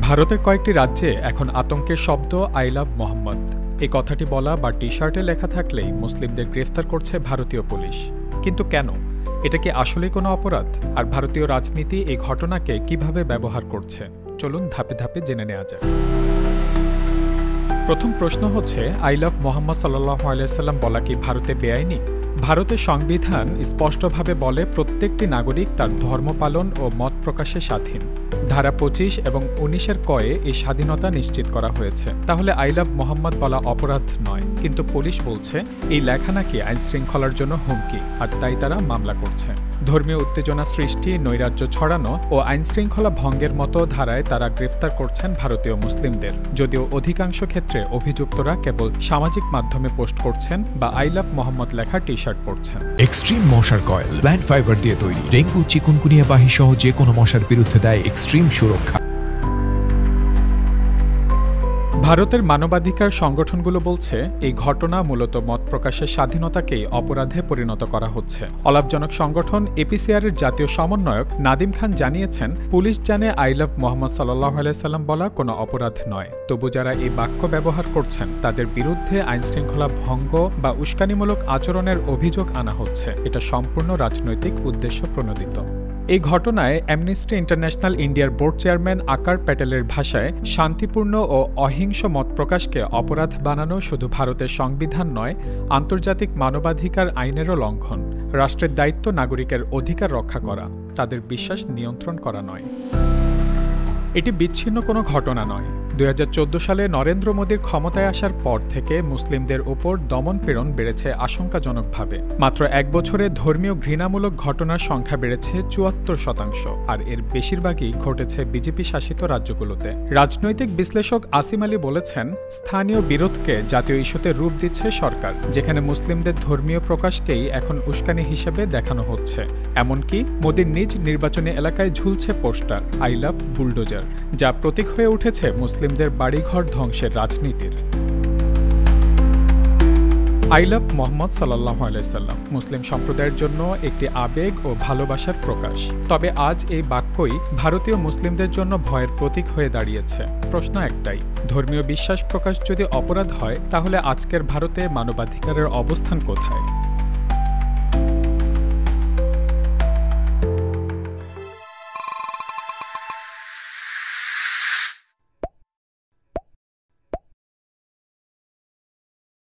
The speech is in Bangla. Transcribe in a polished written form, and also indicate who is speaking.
Speaker 1: ভারতের কয়েকটি রাজ্যে এখন আতঙ্কের শব্দ আই লাভ মোহাম্মদ। এই কথাটি বলা বা টি শার্টে লেখা থাকলেই মুসলিমদের গ্রেফতার করছে ভারতীয় পুলিশ। কিন্তু কেন? এটা কি আসলেই কোনো অপরাধ? আর ভারতীয় রাজনীতি এই ঘটনাকে কিভাবে ব্যবহার করছে, চলুন ধাপে ধাপে জেনে নেওয়া যাক। প্রথম প্রশ্ন হচ্ছে, আই লাভ মোহাম্মদ সাল্লাল্লাহু আলাইহি ওয়াসাল্লাম বলা কি ভারতে বেআইনি? ভারতের সংবিধান স্পষ্টভাবে বলে প্রত্যেকটি নাগরিক তার ধর্ম পালন ও মত প্রকাশে স্বাধীন। ধারা ২৫ এবং ১৯-এর কয়ে এই স্বাধীনতা নিশ্চিত করা হয়েছে। তাহলে আই লাভ মোহাম্মদ বলা অপরাধ নয়, কিন্তু পুলিশ বলছে এই লেখা নাকি আইন শৃঙ্খলার জন্য হুমকি, আর তাই তারা মামলা করছে। ধর্মীয় উত্তেজনা সৃষ্টি, নৈরাজ্য ছড়ানো ও আইনশৃঙ্খলা ভঙ্গের মতো ধারায় তারা গ্রেফতার করছেন ভারতীয় মুসলিমদের। যদিও অধিকাংশ ক্ষেত্রে অভিযুক্তরা কেবল সামাজিক মাধ্যমে পোস্ট করছেন বা আই লাভ মোহাম্মদ লেখা টি শার্ট পরছেন।
Speaker 2: এক্সট্রিম মশার কয়েল প্ল্যান্ট ফাইবার দিয়ে তৈরি, ডেঙ্গু, চিকুনগুনিয়া বাহি সহ যে কোনো মশার বিরুদ্ধে দেয় এক্সট্রিম সুরক্ষা।
Speaker 1: ভারতের মানবাধিকার সংগঠনগুলো বলছে এই ঘটনা মূলত মত প্রকাশের স্বাধীনতাকেই অপরাধে পরিণত করা হচ্ছে। অলাভজনক সংগঠন এপিসিআরের জাতীয় সমন্বয়ক নাদিম খান জানিয়েছেন, পুলিশ জানে আই লাভ মোহাম্মদ সাল্লাল্লাহু আলাইহি ওয়াসাল্লাম বলা কোনো অপরাধ নয়, তবু যারা এই বাক্য ব্যবহার করছেন তাদের বিরুদ্ধে আইনশৃঙ্খলা ভঙ্গ বা উস্কানিমূলক আচরণের অভিযোগ আনা হচ্ছে। এটা সম্পূর্ণ রাজনৈতিক উদ্দেশ্য প্রণোদিত। এই ঘটনায় অ্যামনেস্টি ইন্টারন্যাশনাল ইন্ডিয়ার বোর্ড চেয়ারম্যান আকার প্যাটেলের ভাষায়, শান্তিপূর্ণ ও অহিংস মত প্রকাশকে অপরাধ বানানো শুধু ভারতের সংবিধান নয়, আন্তর্জাতিক মানবাধিকার আইনেরও লঙ্ঘন। রাষ্ট্রের দায়িত্ব নাগরিকের অধিকার রক্ষা করা, তাদের বিশ্বাস নিয়ন্ত্রণ করা নয়। এটি বিচ্ছিন্ন কোনো ঘটনা নয়। ২০১৪ সালে নরেন্দ্র মোদীর ক্ষমতায় আসার পর থেকে মুসলিমদের ওপর দমন-পীড়ন বেড়েছে আশঙ্কাজনকভাবে। মাত্র এক বছরে ধর্মীয় ঘৃণামূলক ঘটনার সংখ্যা বেড়েছে ৭৪%, আর এর বেশিরভাগই ঘটেছে বিজেপি শাসিত রাজ্যগুলোতে। রাজনৈতিক বিশ্লেষক আসিম আলী বলেছেন, স্থানীয় বিরোধকে জাতীয় ইস্যুতে রূপ দিচ্ছে সরকার, যেখানে মুসলিমদের ধর্মীয় প্রকাশকেই এখন উস্কানি হিসেবে দেখানো হচ্ছে। এমনকি মোদীর নিজ নির্বাচনী এলাকায় ঝুলছে পোস্টার আই লাভ বুলডোজার, যা প্রতীক হয়ে উঠেছে মুসলিমদের বাড়িঘর ধ্বংসের রাজনীতির। আই লাভ মোহাম্মদ সাল্লাল্লাহু আলাইহি ওয়াসাল্লাম মুসলিম সম্প্রদায়ের জন্য একটি আবেগ ও ভালোবাসার প্রকাশ। তবে আজ এই বাক্যই ভারতীয় মুসলিমদের জন্য ভয়ের প্রতীক হয়ে দাঁড়িয়েছে। প্রশ্ন একটাই, ধর্মীয় বিশ্বাস প্রকাশ যদি অপরাধ হয়, তাহলে আজকের ভারতে মানবাধিকারের অবস্থান কোথায়?